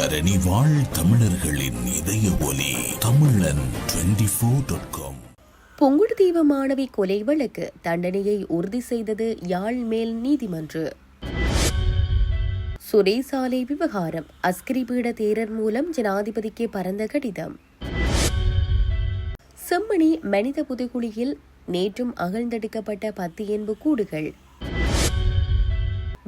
தரணி வாழ் தமிழர்களின் இதய ஒலி தமிழன் 24.com. புங்குடுதீவு மாணவி கொலை வழக்கு தண்டனையை உறுதி செய்தது யாழ் மேல் நீதிமன்று. சுரேசாலை விவகாரம் அஸ்கிரி பீட தேரர் மூலம் ஜனாதிபதிக்கு பரந்த கடிதம். செம்மணி மனித புதைகுழியில் நேற்றும் அகழ்ந்தெடுக்கப்பட்ட 10 எண்பு கூடுகள்.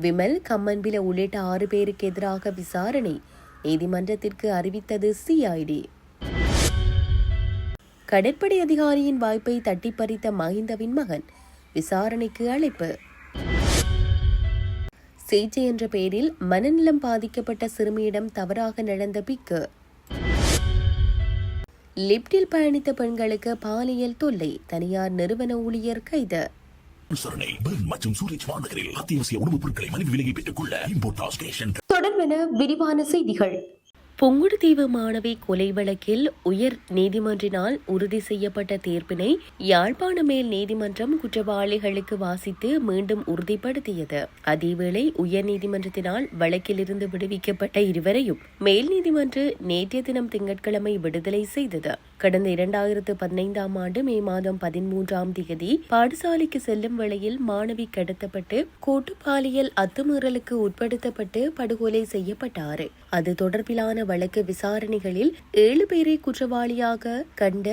விமல் கம்மன்பில உள்ளிட்ட 6 பேருக்கு எதிராக விசாரணை நீதிமன்றத்திற்கு அறிவித்தது சிஐடி. கடற்படை அதிகாரியின் வாய்ப்பை தட்டிப்பறித்த மஹிந்தவின் மகன் விசாரணைக்கு அழைப்பு. சிகிச்சை என்ற பெயரில் மனநலம் பாதிக்கப்பட்ட சிறுமியிடம் தவறாக நடந்த பிக்கு. லிப்டில் பயணித்த பெண்களுக்கு பாலியல் தொல்லை, தனியார் நிறுவன ஊழியர் கைது. மற்றும் சூரஜ் வானகரில் அத்தியாவசிய உணவுப் பொருட்களை மலிவு விலையை பெற்றுக் கொள்ள இம்போர்ட் ஸ்டேஷன். தொடர்பென விரிவான செய்திகள். புங்குடுதீவு மாணவி கொலை வழக்கில் உயர் நீதிமன்றினால் உறுதி செய்யப்பட்ட தீர்ப்பினை யாழ்ப்பாண மேல் நீதிமன்றம் குற்றவாளிகளுக்கு வாசித்து மீண்டும் உறுதிப்படுத்தியது. அதேவேளை உயர் நீதிமன்றத்தினால் வழக்கிலிருந்து விடுவிக்கப்பட்ட இருவரையும் மேல் நீதிமன்று நேற்றைய தினம் திங்கட்கிழமை விடுதலை செய்தது. கடந்த 2015 ஆண்டு மே மாதம் 13 பாடசாலைக்கு செல்லும் வேளையில் மாணவி கடத்தப்பட்டு கூட்டு பாலியல் அத்துமீறலுக்கு உட்படுத்தப்பட்டு படுகொலை செய்யப்பட்டார். அது தொடர்பிலான வழக்கு விசாரணைகளில் 7 பேரை குற்றவாளியாக கண்ட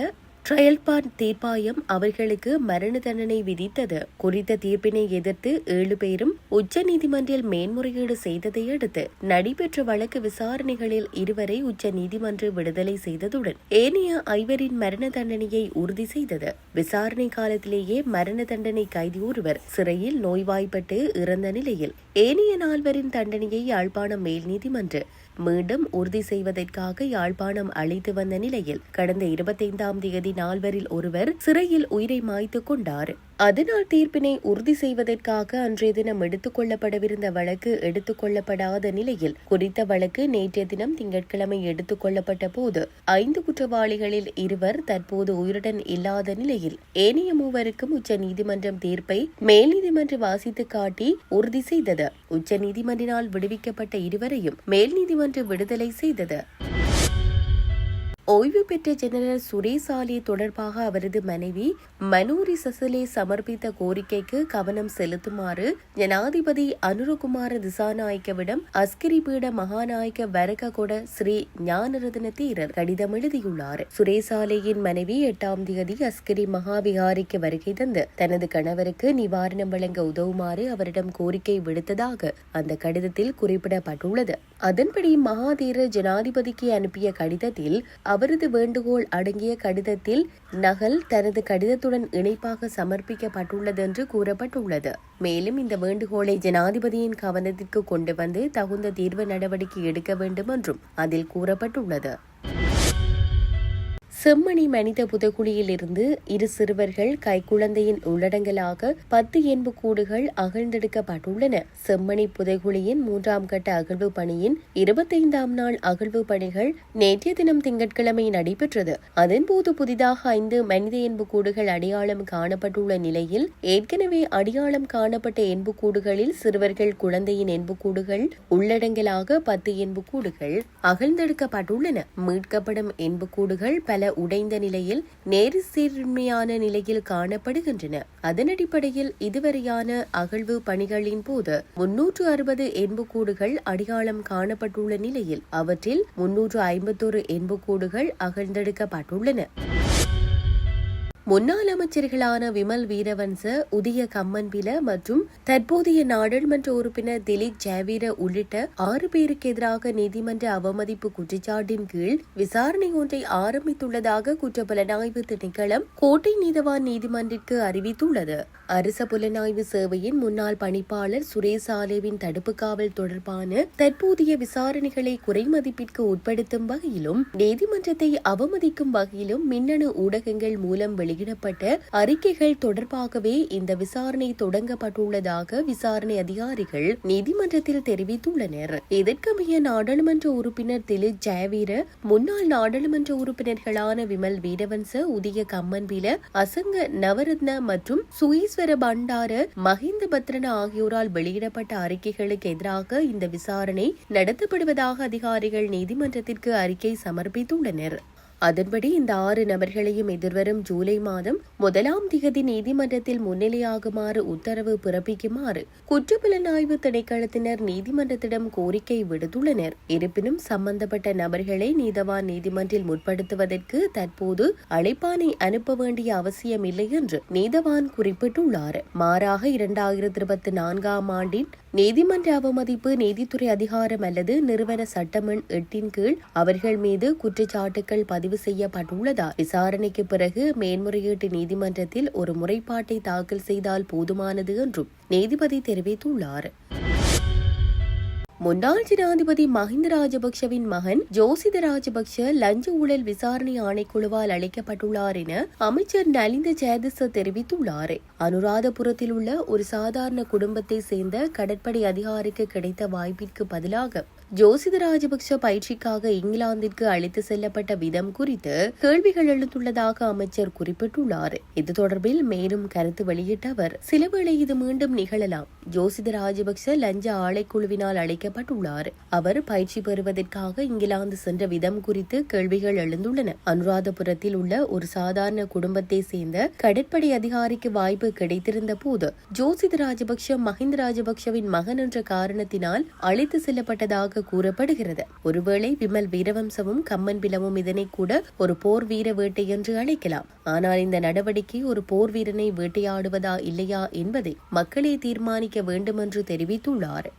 ட்ரையல் பார்ட் தீர்ப்பாயம் அவர்களுக்கு மரண தண்டனை விதித்தது. குறித்த தீர்ப்பினை எதிர்த்து 7 பேரும் உச்ச நீதிமன்றில் மேன்முறையீடு செய்ததை அடுத்து நடைபெற்ற வழக்கு விசாரணைகளில் 2 வரை உச்ச நீதிமன்றம் விடுதலை செய்ததுடன் ஏனைய 5 மரண தண்டனையை உறுதி செய்தது. விசாரணை காலத்திலேயே மரண தண்டனை கைதி ஒருவர் சிறையில் நோய்வாய்ப்பட்டு இறந்த நிலையில் ஏனைய 4 தண்டனையை யாழ்ப்பாணம் மேல் நீதிமன்று மீண்டும் உறுதி செய்வதற்காக யாழ்ப்பாணம் அழைத்து வந்த நிலையில் கடந்த 25 4 ஒருவர் சிறையில் உயிரை மாய்த்துக் கொண்டார். அதனால் தீர்ப்பினை உறுதி செய்வதற்காக அன்றைய தினம் எடுத்துக் கொள்ளப்படவிருந்த வழக்கு எடுத்துக் கொள்ளப்படாத நிலையில் குறித்த வழக்கு நேற்றைய தினம் திங்கட்கிழமை எடுத்துக் கொள்ளப்பட்ட போது 5 குற்றவாளிகளில் 2 தற்போது உயிருடன் இல்லாத நிலையில் ஏனைய 3 உச்ச நீதிமன்றம் தீர்ப்பை மேல் நீதிமன்றம் வாசித்து காட்டி உறுதி செய்தது. உச்ச நீதிமன்றினால் விடுவிக்கப்பட்ட 2 மேல் நீதிமன்றம் விடுதலை செய்தது. ஓய்வு பெற்ற ஜெனரல் சுரேசாலை தொடர்பாக அவரது மனைவி மனூரி சசலே சமர்ப்பித்த கோரிக்கைக்கு கவனம் செலுத்துமாறு ஜனாதிபதி அனுரகுமார திசாநாயக்கவிடம் அஸ்கிரி பீட மகாநாயக்க வரககொட ஸ்ரீ ஞானரத்ன தேரர் கடிதம் எழுதியுள்ளார். சுரேசாலையின் மனைவி 8 அஸ்கிரி மகாவிகாரிக்கு வருகை தந்து தனது கணவருக்கு நிவாரணம் வழங்க உதவுமாறு அவரிடம் கோரிக்கை விடுத்ததாக அந்த கடிதத்தில் குறிப்பிடப்பட்டுள்ளது. அதன்படி மகாதேரர் ஜனாதிபதிக்கு அனுப்பிய கடிதத்தில் அவரது வேண்டுகோள் அடங்கிய கடிதத்தில் நகல் தனது கடிதத்துடன் இணைப்பாக சமர்ப்பிக்கப்பட்டுள்ளது என்று கூறப்பட்டுள்ளது. மேலும் இந்த வேண்டுகோளை ஜனாதிபதியின் கவனத்திற்கு கொண்டு வந்து தகுந்த தீர்வு நடவடிக்கை எடுக்க வேண்டும் என்றும் அதில் கூறப்பட்டுள்ளது. செம்மணி மனித புதைகுழியில் இருந்து 2 சிறுவர்கள் கைக்குழந்தையின் உள்ளடங்கலாக 10 எண்பு கூடுகள் அகழ்ந்தெடுக்கப்பட்டுள்ளன. செம்மணி புதைகுழியின் 3ஆம் கட்ட அகழ்வு பணியின் 25ஆம் நாள் அகழ்வு பணிகள் நேற்றைய தினம் திங்கட்கிழமை நடைபெற்றது. அதன்போது புதிதாக 5 மனித எண்பு கூடுகள் அடையாளம் காணப்பட்டுள்ள நிலையில் ஏற்கனவே அடையாளம் காணப்பட்ட எண்பு கூடுகளில் சிறுவர்கள் குழந்தையின் எண்பு கூடுகள் உள்ளடங்கலாக 10 எண்பு கூடுகள் அகழ்ந்தெடுக்கப்பட்டுள்ளன. மீட்கப்படும் எண்பு கூடுகள் பல உடைந்த நிலையில் நேரு சீர்மையான நிலையில் காணப்படுகின்றன. அதன் அடிப்படையில் இதுவரையான அகழ்வு பணிகளின் போது 360 எண்புக்கூடுகள் அடையாளம் காணப்பட்டுள்ள நிலையில் அவற்றில் 351 எண்புக்கூடுகள் அகழ்ந்தெடுக்கப்பட்டுள்ளன. முன்னாள் அமைச்சர்களான விமல் வீரவன்ச, உதய கம்மன்பில மற்றும் தற்போதைய நாடாளுமன்ற உறுப்பினர் திலீப் ஜாவீர உள்ளிட்ட 6 பேருக்கு எதிராக நீதிமன்ற அவமதிப்பு குற்றச்சாட்டின் கீழ் விசாரணை ஒன்றை ஆரம்பித்துள்ளதாக குற்றப்புலனாய்வு திணைக்களம் கோட்டை நீதவான் நீதிமன்றிற்கு அறிவித்துள்ளது. அரச புலனாய்வு சேவையின் முன்னாள் பணிப்பாளர் சுரேசாலேவின் தடுப்பு காவல் தொடர்பான தற்போதைய விசாரணைகளை குறைமதிப்பிற்கு உட்படுத்தும் வகையிலும் நீதிமன்றத்தை அவமதிக்கும் வகையிலும் மின்னணு ஊடகங்கள் மூலம் வெளியிட்ட வெளியிடப்பட்ட அறிக்கைகள் தொடர்பாகவே இந்த விசாரணை தொடங்கப்பட்டுள்ளதாக விசாரணை அதிகாரிகள் நீதிமன்றத்தில் தெரிவித்துள்ளனர். இதற்கமைய நாடாளுமன்ற உறுப்பினர் திலித் ஜெயவீர, முன்னாள் நாடாளுமன்ற உறுப்பினர்களான விமல் வீரவன்ச, உதய கம்மன்பில, அசங்க நவரத்ன மற்றும் சுயீஸ்வர பண்டார, மஹிந்த பத்ரன ஆகியோரால் வெளியிடப்பட்ட அறிக்கைகளுக்கு எதிராக இந்த விசாரணை நடத்தப்படுவதாக அதிகாரிகள் நீதிமன்றத்திற்கு அறிக்கை சமர்ப்பித்துள்ளனர். அதன்படி இந்த 6 நபர்களையும் எதிர்வரும் ஜூலை மாதம் 1ஆம் திகதி நீதிமன்றத்தில் முன்னிலையாகுமாறு உத்தரவு பிறப்பிக்குமாறு குற்றப்புலனாய்வு திணைக்களத்தினர் நீதிமன்றத்திடம் கோரிக்கை விடுத்துள்ளனர். இருப்பினும் சம்பந்தப்பட்ட நபர்களை நீதவான் நீதிமன்றில் முற்படுத்துவதற்கு தற்போது அழைப்பானை அனுப்ப வேண்டிய அவசியமில்லை என்று நீதவான் குறிப்பிட்டுள்ளார். மாறாக 2024ஆம் ஆண்டின் நீதிமன்ற அவமதிப்பு, நீதித்துறை அதிகாரம் அல்லது நிறுவன சட்டமன் 8 கீழ் அவர்கள் மீது குற்றச்சாட்டுகள் பதிவு செய்யப்பட்டுள்ளதால் விசாரணைக்கு பிறகு மேன்முறையீட்டு நீதிமன்றத்தில் ஒரு முறைப்பாட்டை தாக்கல் செய்தால் போதுமானது என்றும் நீதிபதி தெரிவித்துள்ளார். முன்னாள் ஜனாதிபதி மஹிந்த ராஜபக்ஷவின் மகன் ஜோசித ராஜபக்ஷ லஞ்ச ஊழல் விசாரணை ஆணைக்குழுவால் அழைக்கப்பட்டுள்ளார் என அமைச்சர் நலிந்த ஜெயதிச தெரிவித்துள்ளார். அனுராதபுரத்தில் உள்ள ஒரு சாதாரண குடும்பத்தை சேர்ந்த கடற்படை அதிகாரிக்கு கிடைத்த வாய்ப்பிற்கு பதிலாக ஜோசித ராஜபக்ஷ பயிற்சிக்காக இங்கிலாந்திற்கு அழைத்து செல்லப்பட்ட விதம் குறித்து கேள்விகள் எழுந்துள்ளதாக அமைச்சர் குறிப்பிட்டுள்ளார். இது தொடர்பில் மேலும் கருத்து வெளியிட்ட அவர், சிலவேளை இது மீண்டும் நிகழலாம். ஜோசித ராஜபக்ஷ லஞ்ச ஆணைக்குழுவினால் அழைக்கப்பட்டுள்ளார். அவர் பயிற்சி பெறுவதற்காக இங்கிலாந்து சென்ற விதம் குறித்து கேள்விகள் எழுந்துள்ளன. அனுராதபுரத்தில் உள்ள ஒரு சாதாரண குடும்பத்தை சேர்ந்த கடற்படை அதிகாரிக்கு வாய்ப்பு கிடைத்திருந்த போது ஜோசித ராஜபக்ஷ மஹிந்த ராஜபக்ஷவின் மகன் என்ற காரணத்தினால் அழைத்து செல்லப்பட்டதாக கூறப்படுகிறது. ஒருவேளை விமல் வீரவம்சவும் கம்மன் பிலவும் இதனை கூட ஒரு போர் வீர வேட்டை என்று அழைக்கலாம். ஆனால் இந்த நடவடிக்கை ஒரு போர் வீரனை வேட்டையாடுவதா இல்லையா என்பதை மக்களே தீர்மானிக்க வேண்டும் என்று தெரிவித்துள்ளார்.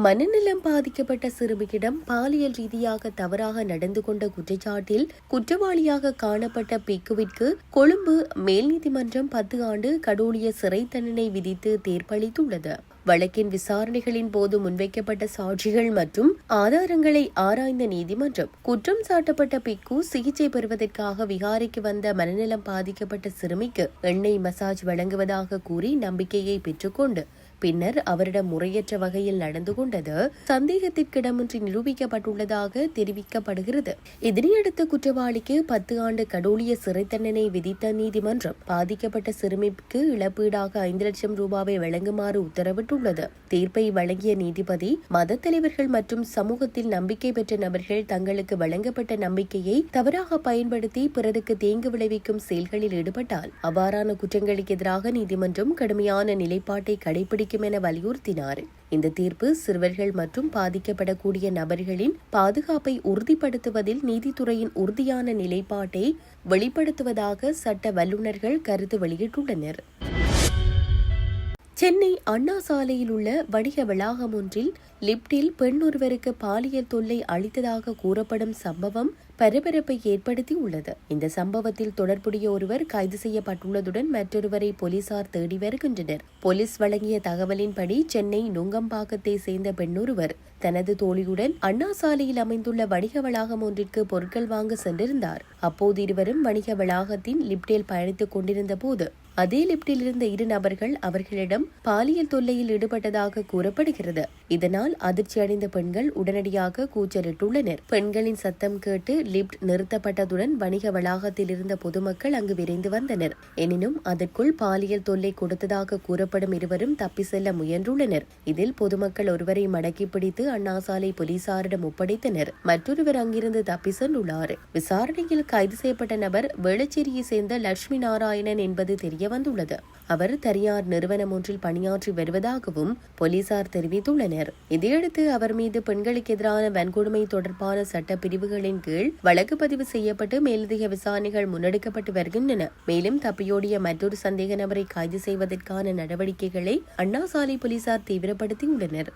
மனநலம் பாதிக்கப்பட்ட சிறுமியிடம் பாலியல் ரீதியாக தவறாக நடந்து கொண்ட குற்றச்சாட்டில் குற்றவாளியாக காணப்பட்ட பிக்குவிற்கு கொழும்பு மேல் நீதிமன்றம் 10 ஆண்டு கடூழிய சிறை தண்டனை விதித்து தீர்ப்பளித்துள்ளது. வழக்கின் விசாரணைகளின் போது முன்வைக்கப்பட்ட சாட்சிகள் மற்றும் ஆதாரங்களை ஆராய்ந்த நீதிமன்றம் குற்றம் சாட்டப்பட்ட பிக்கு சிகிச்சை பெறுவதற்காக விகாரைக்கு வந்த மனநலம் பாதிக்கப்பட்ட சிறுமிக்கு எண்ணெய் மசாஜ் வழங்குவதாக கூறி நம்பிக்கையை பெற்றுக்கொண்டு பின்னர் அவரிடம் முறையற்ற வகையில் நடந்து கொண்டது சந்தேகத்திற்கிடமின்றி நிரூபிக்கப்பட்டுள்ளதாக தெரிவிக்கப்படுகிறது. இதனையடுத்து குற்றவாளிக்கு 10 ஆண்டு கடூழிய சிறை தண்டனை விதித்த நீதிமன்றம் பாதிக்கப்பட்ட சிறுமிக்கு இழப்பீடாக 5 லட்சம் ரூபாவை வழங்குமாறு உத்தரவிட்டுள்ளது. தீர்ப்பை வழங்கிய நீதிபதி, மத தலைவர்கள் மற்றும் சமூகத்தில் நம்பிக்கை பெற்ற நபர்கள் தங்களுக்கு வழங்கப்பட்ட நம்பிக்கையை தவறாக பயன்படுத்தி பிறருக்கு தீங்கு விளைவிக்கும் செயல்களில் ஈடுபட்டால் அவ்வாறான குற்றங்களுக்கு எதிராக நீதிமன்றம் கடுமையான நிலைப்பாட்டை கடைபிடிக்கும் என வலியுறுத்தினார். இந்த தீர்ப்பு சிறுவர்கள் மற்றும் பாதிக்கப்படக்கூடிய நபர்களின் பாதுகாப்பை உறுதிப்படுத்துவதில் நீதித்துறையின் உறுதியான நிலைப்பாட்டை வெளிப்படுத்துவதாக சட்ட வல்லுநர்கள் கருத்து வெளியிட்டுள்ளனர். சென்னை அண்ணா சாலையில் உள்ள வணிக வளாகம் ஒன்றில் லிப்டில் பெண் ஒருவருக்கு பாலியல் தொல்லை அளித்ததாக கூறப்படும் சம்பவம் பரபரப்பை ஏற்படுத்தி உள்ளது. இந்த சம்பவத்தில் தொடர்புடைய ஒருவர் கைது செய்யப்பட்டுள்ளதுடன் மற்றொருவரை போலீசார் தேடி வருகின்றனர். போலீஸ் வழங்கிய தகவலின்படி சென்னை நுங்கம்பாக்கத்தை சேர்ந்த பெண்ணொருவர் தனது தோழியுடன் அண்ணா சாலையில் அமைந்துள்ள வணிக வளாகம் ஒன்றிற்கு பொருட்கள் வாங்க சென்றிருந்தார். அப்போது இருவரும் வணிக வளாகத்தின் லிப்டில் பயணித்துக் கொண்டிருந்த போது அதே லிப்டில் இருந்த 2 நபர்கள் அவர்களிடம் பாலியல் தொல்லையில் ஈடுபட்டதாக கூறப்படுகிறது. இதனால் அதிர்ச்சியடைந்த பெண்கள் உடனடியாக கூச்சலிட்டுள்ளனர். பெண்களின் சத்தம் கேட்டு லிப்ட் நிறுத்தப்பட்டதுடன் வணிக வளாகத்தில் இருந்த பொதுமக்கள் அங்கு விரைந்து வந்தனர். எனினும் அதற்குள் பாலியல் தொல்லை கொடுத்ததாக கூறப்படும் இருவரும் தப்பி செல்ல முயன்றுள்ளனர். இதில் பொதுமக்கள் ஒருவரை மடக்கி பிடித்து அண்ணாசாலை போலீசாரிடம் ஒப்படைத்தனர். மற்றொருவர் அங்கிருந்து தப்பி சென்றுள்ளார். விசாரணையில் கைது செய்யப்பட்ட நபர் வேளச்சேரியை சேர்ந்த லட்சுமி நாராயணன் என்பது தெரிய வந்துள்ளது. அவர் தனியார் நிறுவனம் ஒன்றில் பணியாற்றி வருவதாகவும் போலீசார் தெரிவித்துள்ளனர். இதையடுத்து அவர் மீது பெண்களுக்கு எதிரான வன்கொடுமை தொடர்பான சட்ட பிரிவுகளின் கீழ் வழக்கு பதிவு செய்யப்பட்டு மேலதிக விசாரணைகள் முன்னெடுக்கப்பட்டு வருகின்றன. மேலும் தப்பியோடிய மற்றொரு சந்தேக நபரை கைது செய்வதற்கான நடவடிக்கைகளை அண்ணா சாலை போலீசார் தீவிரப்படுத்தியுள்ளனர்.